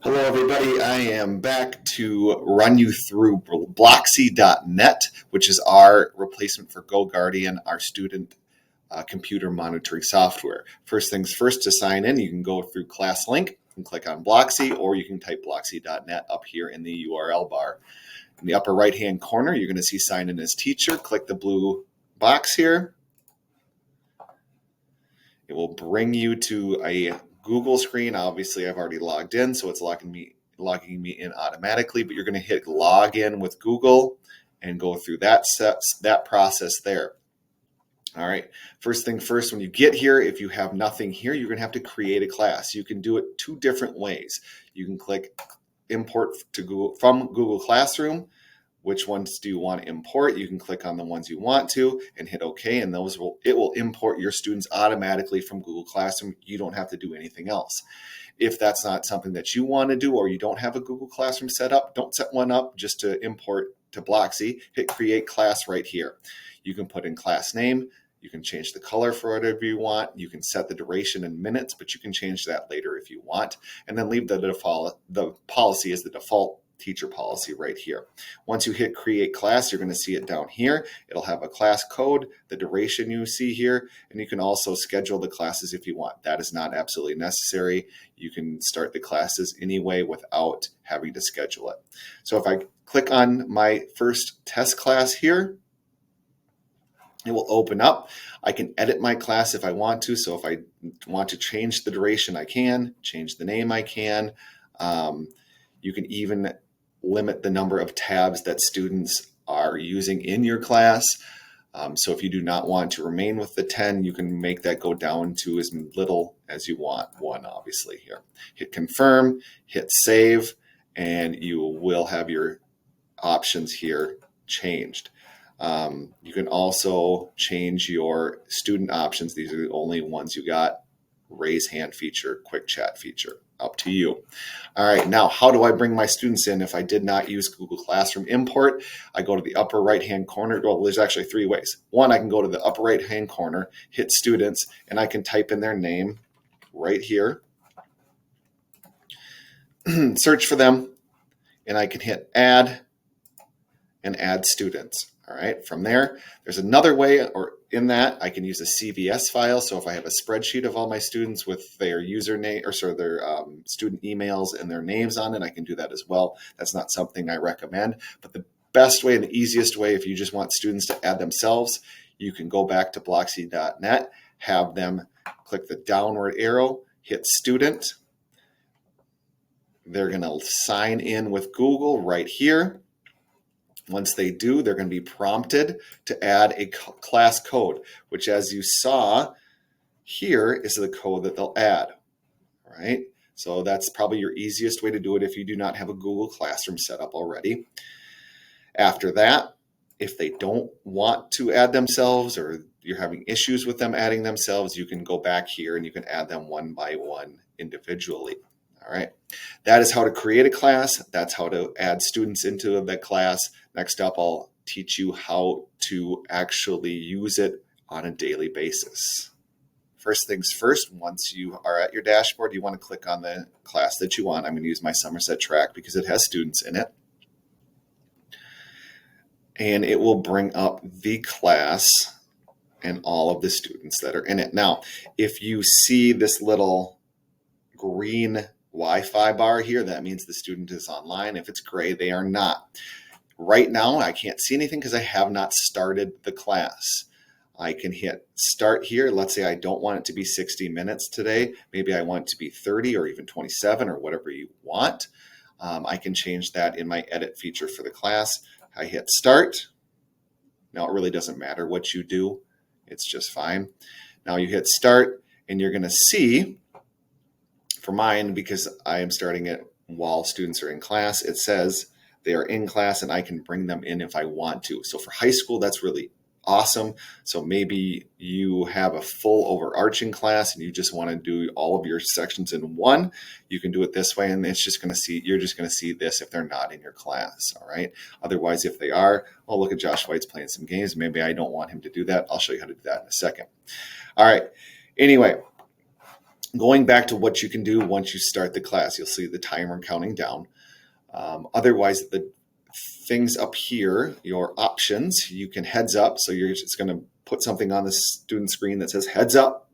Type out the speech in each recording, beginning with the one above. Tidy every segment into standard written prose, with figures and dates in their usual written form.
Hello, everybody. I am back to run you through Blocksi.net, which is our replacement for GoGuardian, our student computer monitoring software. First things first, to sign in, you can go through class link and click on Blocksi, or you can type Blocksi.net up here in the URL bar. In the upper right-hand corner, you're going to see sign in as teacher. Click the blue box here. It will bring you to a Google screen. Obviously, I've already logged in, so it's logging me in automatically, but you're going to hit login with Google and go through that process there. All right, first thing first, when you get here, if you have nothing here, you're going to have to create a class. You can do it two different ways. You can click import to Google from Google Classroom. Which ones do you want to import? You can click on the ones you want to and hit OK, and it will import your students automatically from Google Classroom. You don't have to do anything else. If that's not something that you want to do, or you don't have a Google Classroom set up, don't set one up just to import to Blocksi. Hit create class right here. You can put in class name. You can change the color for whatever you want. You can set the duration in minutes, but you can change that later if you want. And then leave the policy as the default teacher policy right here. Once you hit create class, you're going to see it down here. It'll have a class code, the duration you see here, and you can also schedule the classes if you want. That is not absolutely necessary. You can start the classes anyway without having to schedule it. So if I click on my first test class here, it will open up. I can edit my class if I want to. So if I want to change the duration, I can. Change the name, I can. You can even limit the number of tabs that students are using in your class. So if you do not want to remain with the 10, you can make that go down to as little as you want, one obviously here. Hit confirm, hit save, and you will have your options here changed. You can also change your student options. These are the only ones you got. Raise hand feature, quick chat feature, up to you. All right, now how do I bring my students in if I did not use Google Classroom import? I go to the upper right-hand corner. Well, there's actually three ways. One, I can go to the upper right-hand corner, hit students, and I can type in their name right here, search for them, and I can hit add and add students. All right, from there, there's another way, or in that, I can use a CVS file. So if I have a spreadsheet of all my students with their username, or sorry, their student emails and their names on it, I can do that as well. That's not something I recommend, but the best way and the easiest way, if you just want students to add themselves, you can go back to Blocksi.net, have them click the downward arrow, hit student. They're going to sign in with Google right here. Once they do, they're going to be prompted to add a class code, which, as you saw here, is the code that they'll add. All right, so that's probably your easiest way to do it if you do not have a Google Classroom set up already. After that, if they don't want to add themselves, or you're having issues with them adding themselves, you can go back here and you can add them one by one individually. All right, that is how to create a class. That's how to add students into the class. Next up, I'll teach you how to actually use it on a daily basis. First things first, once you are at your dashboard, you want to click on the class that you want. I'm going to use my Somerset track because it has students in it. And it will bring up the class and all of the students that are in it. Now, if you see this little green Wi-Fi bar here, that means the student is online. If it's gray, they are not. Right now, I can't see anything because I have not started the class. I can hit start here. Let's say I don't want it to be 60 minutes today. Maybe I want it to be 30 or even 27 or whatever you want. I can change that in my edit feature for the class. I hit start. Now, it really doesn't matter what you do. It's just fine. Now you hit start, and you're going to see, for mine, because I am starting it while students are in class, it says they are in class and I can bring them in if I want to. So for high school, that's really awesome. So maybe you have a full overarching class and you just want to do all of your sections in one. You can do it this way, and it's just going to see, you're just going to see this if they're not in your class. All right. Otherwise, if they are, oh, look at Josh White's playing some games. Maybe I don't want him to do that. I'll show you how to do that in a second. All right. Anyway, Going back to what you can do once you start the class, you'll see the timer counting down. Otherwise, the things up here, your options, you can heads up. So you're just going to put something on the student screen that says heads up.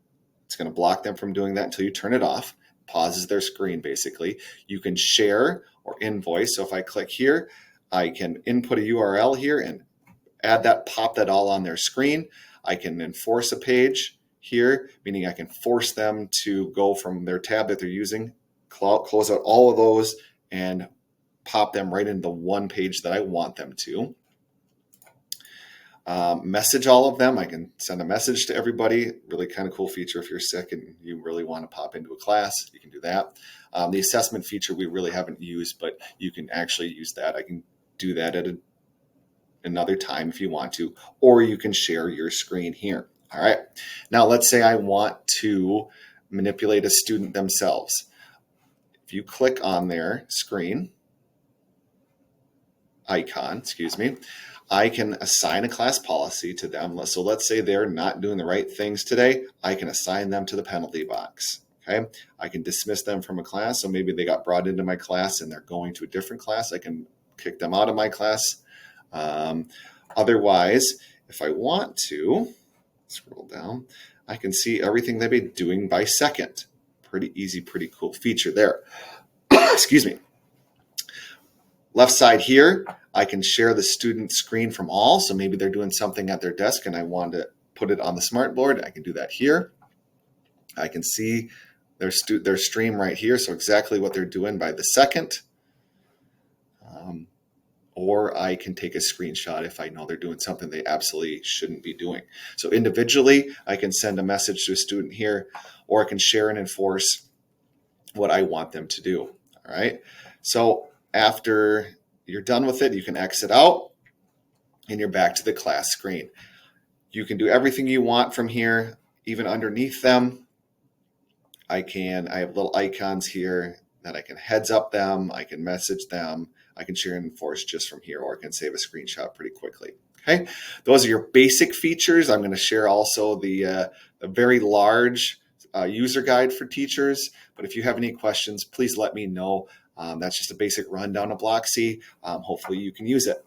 It's going to block them from doing that until you turn it off. Pauses their screen, basically. You can share or invoice. So if I click here, I can input a URL here and add that, pop that all on their screen. I can enforce a page here, meaning I can force them to go from their tab that they're using, close out all of those, and pop them right into the one page that I want them to. Message all of them. I can send a message to everybody. Really kind of cool feature. If you're sick and you really want to pop into a class, you can do that. The assessment feature we really haven't used, but you can actually use that. I can do that at another time if you want to, or you can share your screen here. All right. Now let's say I want to manipulate a student themselves. If you click on their screen icon, I can assign a class policy to them. So let's say they're not doing the right things today. I can assign them to the penalty box. Okay. I can dismiss them from a class. So maybe they got brought into my class and they're going to a different class. I can kick them out of my class. Otherwise, if I want to scroll down, I can see everything they've been doing by second. Pretty easy, pretty cool feature there. Excuse me. Left side here, I can share the student screen from all. So maybe they're doing something at their desk and I want to put it on the smartboard. I can do that here. I can see their stream right here. So exactly what they're doing by the second. Or I can take a screenshot if I know they're doing something they absolutely shouldn't be doing. So individually, I can send a message to a student here, or I can share and enforce what I want them to do. All right. So after you're done with it, you can exit out and you're back to the class screen. You can do everything you want from here, even underneath them. I have little icons here that I can heads up them. I can message them. I can share and enforce just from here, or I can save a screenshot pretty quickly. Okay, those are your basic features. I'm going to share also the very large user guide for teachers. But if you have any questions, please let me know. That's just a basic rundown of Blocksi. Hopefully you can use it.